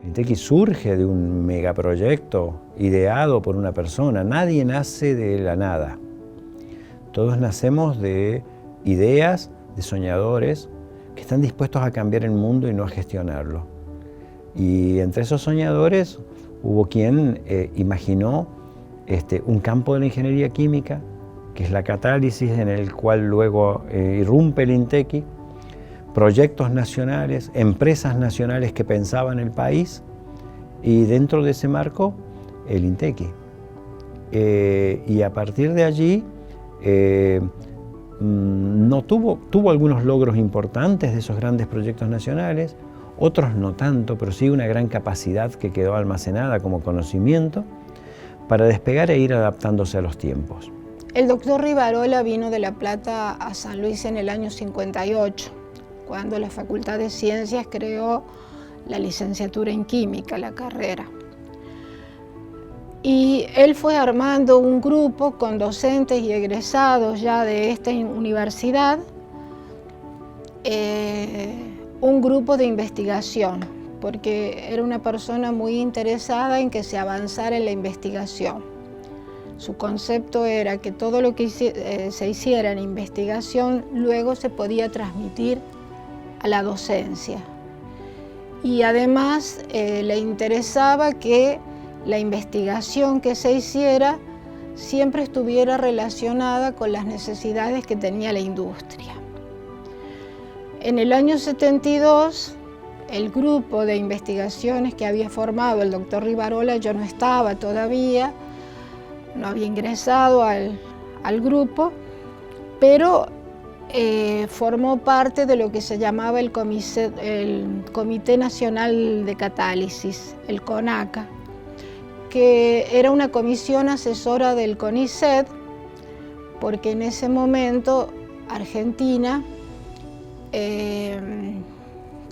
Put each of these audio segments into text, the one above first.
El INTEQI surge de un megaproyecto ideado por una persona. Nadie nace de la nada. Todos nacemos de ideas, de soñadores que están dispuestos a cambiar el mundo y no a gestionarlo. Y entre esos soñadores hubo quien imaginó un campo de la ingeniería química, que es la catálisis en el cual luego irrumpe el INTEQI, proyectos nacionales, empresas nacionales que pensaban el país, y dentro de ese marco, el INTEQI. Y a partir de allí, tuvo algunos logros importantes de esos grandes proyectos nacionales, otros no tanto, pero sí una gran capacidad que quedó almacenada como conocimiento para despegar e ir adaptándose a los tiempos. El doctor Rivarola vino de La Plata a San Luis en el año 58, cuando la Facultad de Ciencias creó la licenciatura en Química, la carrera. Y él fue armando un grupo con docentes y egresados ya de esta universidad, un grupo de investigación, porque era una persona muy interesada en que se avanzara en la investigación. Su concepto era que todo lo que se hiciera en investigación luego se podía transmitir a la docencia. Y además le interesaba que la investigación que se hiciera siempre estuviera relacionada con las necesidades que tenía la industria. En el año 72, el grupo de investigaciones que había formado el doctor Rivarola, yo no estaba todavía, no había ingresado al grupo, pero formó parte de lo que se llamaba el Comité Nacional de Catálisis, el CONACA, que era una comisión asesora del CONICET, porque en ese momento Argentina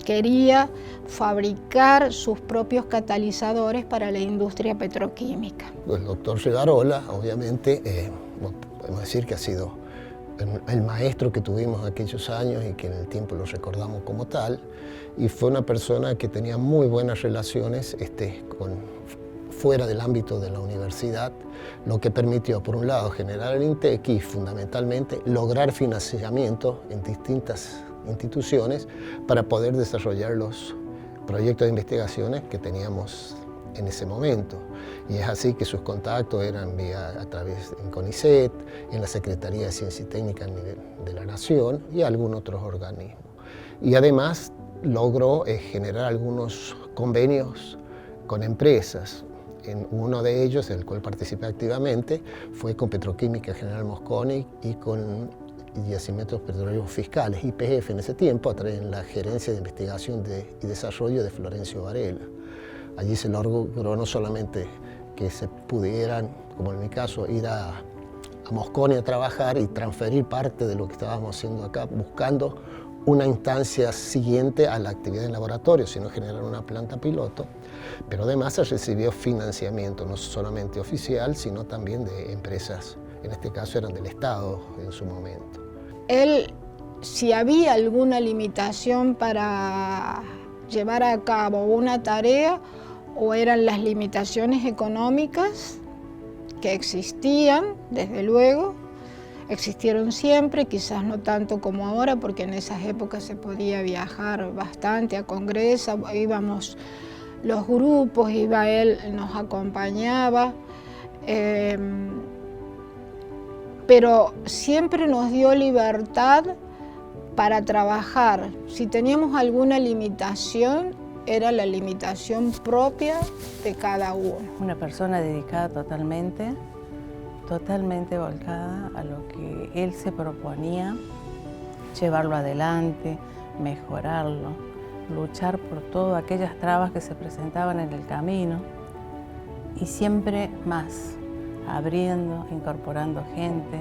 quería fabricar sus propios catalizadores para la industria petroquímica. El doctor Rivarola, obviamente, podemos decir que ha sido el maestro que tuvimos aquellos años y que en el tiempo lo recordamos como tal, y fue una persona que tenía muy buenas relaciones fuera del ámbito de la universidad, lo que permitió, por un lado, generar el INTEQI y fundamentalmente lograr financiamiento en distintas instituciones para poder desarrollar los proyectos de investigaciones que teníamos en ese momento. Y es así que sus contactos eran a través del CONICET, en la Secretaría de Ciencia y Técnica de la Nación y algunos otros organismos. Y además logró generar algunos convenios con empresas. En uno de ellos, en el cual participé activamente, fue con Petroquímica General Mosconi y con Yacimientos Petroleros Fiscales, YPF en ese tiempo, a través de la Gerencia de Investigación y Desarrollo de Florencio Varela. Allí se logró no solamente que se pudieran, como en mi caso, ir a Mosconi a trabajar y transferir parte de lo que estábamos haciendo acá, buscando una instancia siguiente a la actividad en laboratorio, sino generar una planta piloto, pero además se recibió financiamiento, no solamente oficial, sino también de empresas, en este caso eran del Estado en su momento. Él, si había alguna limitación para llevar a cabo una tarea, o eran las limitaciones económicas que existían, desde luego, existieron siempre, quizás no tanto como ahora, porque en esas épocas se podía viajar bastante a congresos, íbamos los grupos, iba él, nos acompañaba, pero siempre nos dio libertad para trabajar. Si teníamos alguna limitación, era la limitación propia de cada uno. Una persona dedicada totalmente volcada a lo que él se proponía, llevarlo adelante, mejorarlo, luchar por todas aquellas trabas que se presentaban en el camino y siempre más, abriendo, incorporando gente,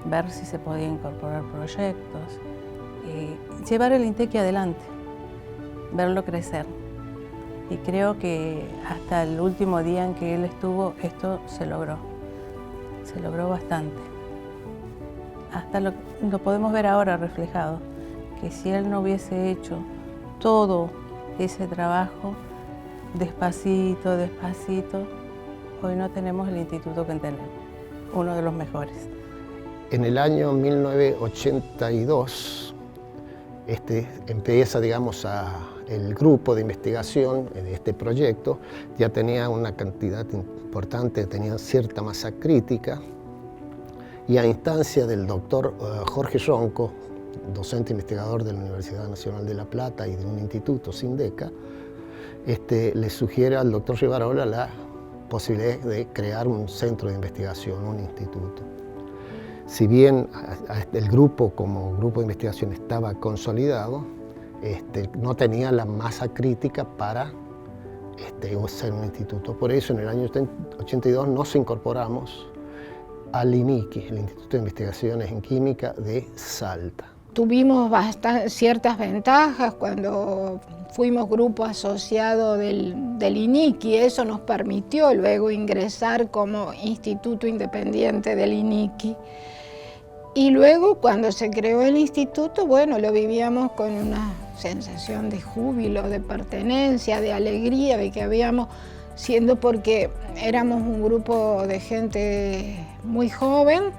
ver si se podía incorporar proyectos, llevar el INTEQI adelante, verlo crecer. Y creo que hasta el último día en que él estuvo, esto se logró bastante. Hasta lo podemos ver ahora reflejado, que si él no hubiese hecho todo ese trabajo, despacito, despacito, hoy no tenemos el instituto que tenemos, uno de los mejores. En el año 1982 empieza, digamos, el grupo de investigación de este proyecto. Ya tenía una cantidad importante, tenía cierta masa crítica, y a instancia del doctor Jorge Ronco, docente investigador de la Universidad Nacional de La Plata y de un instituto, SINDECA, le sugiere al doctor Rivarola la posibilidad de crear un centro de investigación, un instituto. Si bien el grupo como grupo de investigación estaba consolidado, no tenía la masa crítica para ser un instituto. Por eso en el año 82 nos incorporamos al INIQUI, el Instituto de Investigaciones en Química de Salta. Tuvimos ciertas ventajas cuando fuimos grupo asociado del INIQUI. Eso nos permitió luego ingresar como instituto independiente del INIQUI. Y luego cuando se creó el instituto, bueno, lo vivíamos con una sensación de júbilo, de pertenencia, de alegría, de que habíamos, siendo porque éramos un grupo de gente muy joven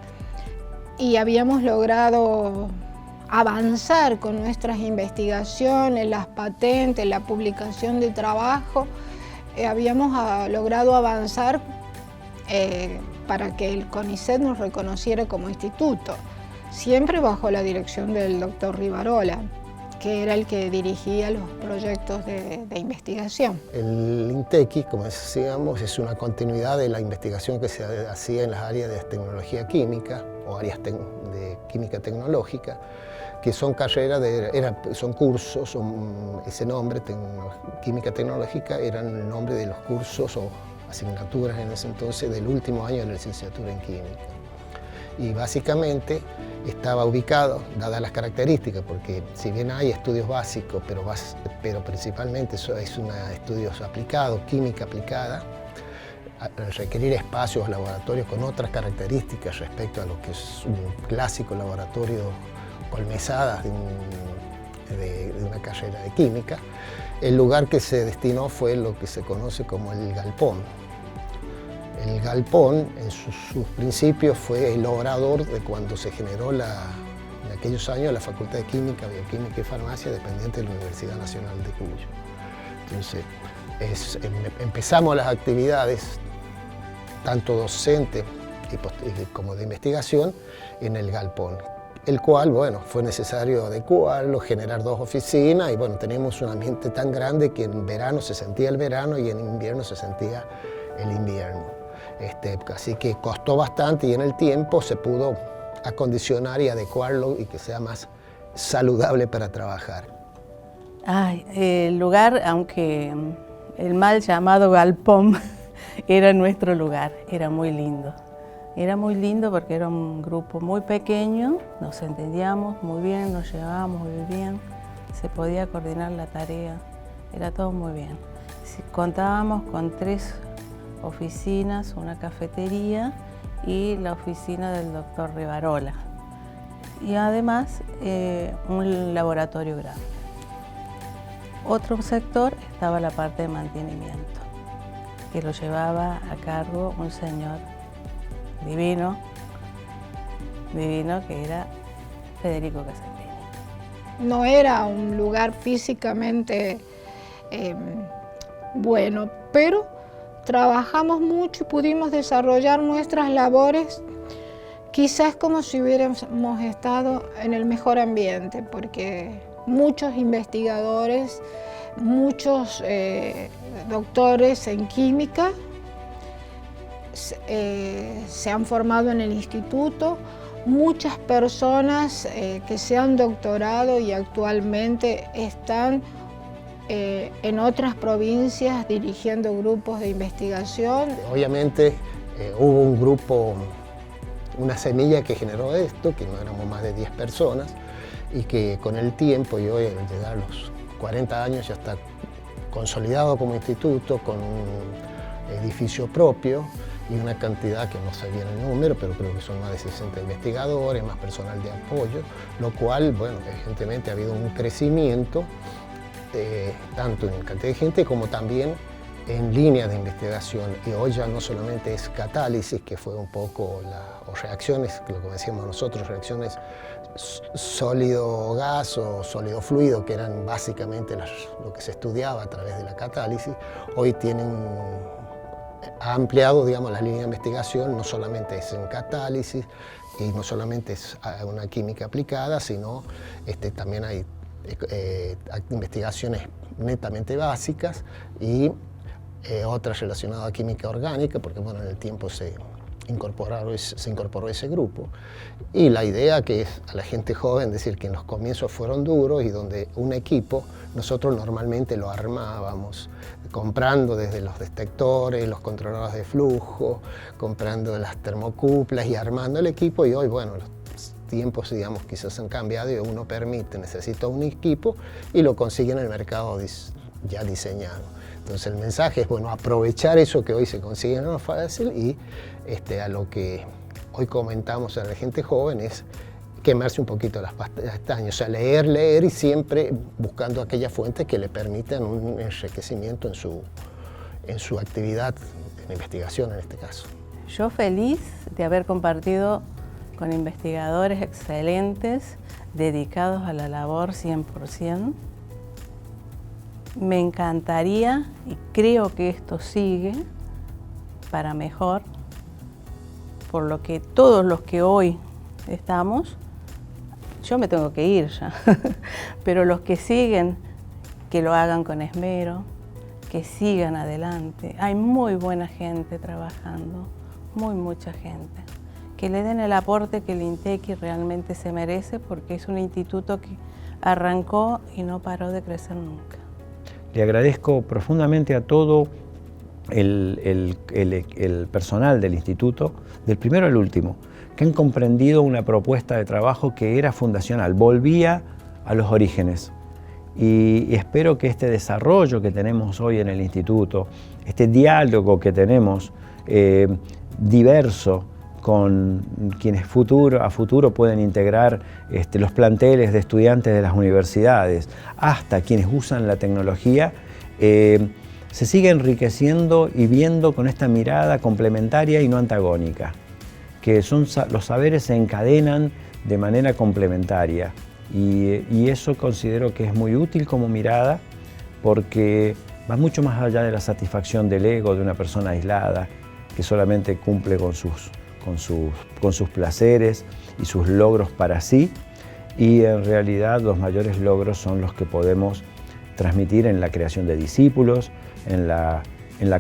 y habíamos logrado avanzar con nuestras investigaciones, las patentes, la publicación de trabajo, habíamos logrado avanzar para que el CONICET nos reconociera como instituto, siempre bajo la dirección del doctor Rivarola, que era el que dirigía los proyectos de investigación. El INTEQUI, como decíamos, es una continuidad de la investigación que se hacía en las áreas de tecnología química o áreas de química tecnológica, que son carreras, son cursos, ese nombre, química tecnológica, era el nombre de los cursos o asignaturas en ese entonces del último año de la licenciatura en química. Y básicamente estaba ubicado, dadas las características, porque si bien hay estudios básicos, pero principalmente es estudios aplicados, química aplicada, al requerir espacios, laboratorios con otras características respecto a lo que es un clásico laboratorio con mesadas de una carrera de química, el lugar que se destinó fue lo que se conoce como el galpón. El galpón, en sus principios, fue el obrador de cuando se generó en aquellos años la Facultad de Química, Bioquímica y Farmacia, dependiente de la Universidad Nacional de Cuyo. Entonces, empezamos las actividades, tanto docentes como de investigación, en el galpón, el cual, bueno, fue necesario adecuarlo, generar 2 oficinas, y bueno, teníamos un ambiente tan grande que en verano se sentía el verano y en invierno se sentía el invierno. Así que costó bastante y en el tiempo se pudo acondicionar y adecuarlo y que sea más saludable para trabajar. El lugar, aunque el mal llamado galpón, era nuestro lugar, era muy lindo. Era muy lindo porque era un grupo muy pequeño, nos entendíamos muy bien, nos llevábamos muy bien, se podía coordinar la tarea, era todo muy bien. Contábamos con 3 oficinas, una cafetería y la oficina del doctor Rivarola. Y además un laboratorio grande. Otro sector estaba la parte de mantenimiento, que lo llevaba a cargo un señor divino, que era Federico Casalini. No era un lugar físicamente bueno, pero trabajamos mucho y pudimos desarrollar nuestras labores quizás como si hubiéramos estado en el mejor ambiente, porque muchos investigadores, muchos doctores en química se han formado en el instituto, muchas personas que se han doctorado y actualmente están en otras provincias dirigiendo grupos de investigación. Obviamente hubo un grupo, una semilla que generó esto, que no éramos más de 10 personas, y que con el tiempo, y hoy al llegar a los 40 años ya está consolidado como instituto, con un edificio propio y una cantidad que no sabía el número, pero creo que son más de 60 investigadores, más personal de apoyo, lo cual, bueno, evidentemente ha habido un crecimiento tanto en cantidad de gente como también en línea de investigación, y hoy ya no solamente es catálisis, que fue un poco o reacciones, lo que decíamos nosotros, reacciones sólido-gas o sólido-fluido, que eran básicamente lo que se estudiaba a través de la catálisis. Hoy ha ampliado, digamos, la línea de investigación, no solamente es en catálisis y no solamente es una química aplicada, sino también hay investigaciones netamente básicas y otras relacionadas a química orgánica, porque bueno, en el tiempo se incorporó ese grupo. Y la idea que es a la gente joven decir que en los comienzos fueron duros y donde un equipo nosotros normalmente lo armábamos comprando desde los detectores, los controladores de flujo, comprando las termocuplas y armando el equipo, y hoy bueno, los tiempos digamos quizás han cambiado y uno necesita un equipo y lo consigue en el mercado ya diseñado. Entonces el mensaje es bueno, aprovechar eso que hoy se consigue más fácil y a lo que hoy comentamos a la gente joven es quemarse un poquito las pestañas, o sea, leer y siempre buscando aquellas fuentes que le permitan un enriquecimiento en su actividad, en investigación en este caso. Yo feliz de haber compartido con investigadores excelentes, dedicados a la labor 100%. Me encantaría y creo que esto sigue para mejor, por lo que todos los que hoy estamos, yo me tengo que ir ya, pero los que siguen, que lo hagan con esmero, que sigan adelante. Hay muy buena gente trabajando, mucha gente, que le den el aporte que el INTEQI realmente se merece, porque es un instituto que arrancó y no paró de crecer nunca. Le agradezco profundamente a todo el personal del instituto, del primero al último, que han comprendido una propuesta de trabajo que era fundacional, volvía a los orígenes. Y espero que este desarrollo que tenemos hoy en el instituto, este diálogo que tenemos diverso con quienes a futuro pueden integrar los planteles de estudiantes de las universidades, hasta quienes usan la tecnología, se sigue enriqueciendo y viendo con esta mirada complementaria y no antagónica, que los saberes se encadenan de manera complementaria, y eso considero que es muy útil como mirada, porque va mucho más allá de la satisfacción del ego de una persona aislada que solamente cumple con sus placeres y sus logros para sí, y en realidad los mayores logros son los que podemos transmitir en la creación de discípulos, en la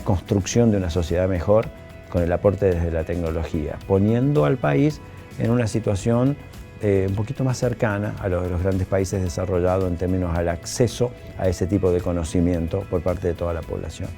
construcción de una sociedad mejor, con el aporte desde la tecnología, poniendo al país en una situación un poquito más cercana a los grandes países desarrollados en términos al acceso a ese tipo de conocimiento por parte de toda la población.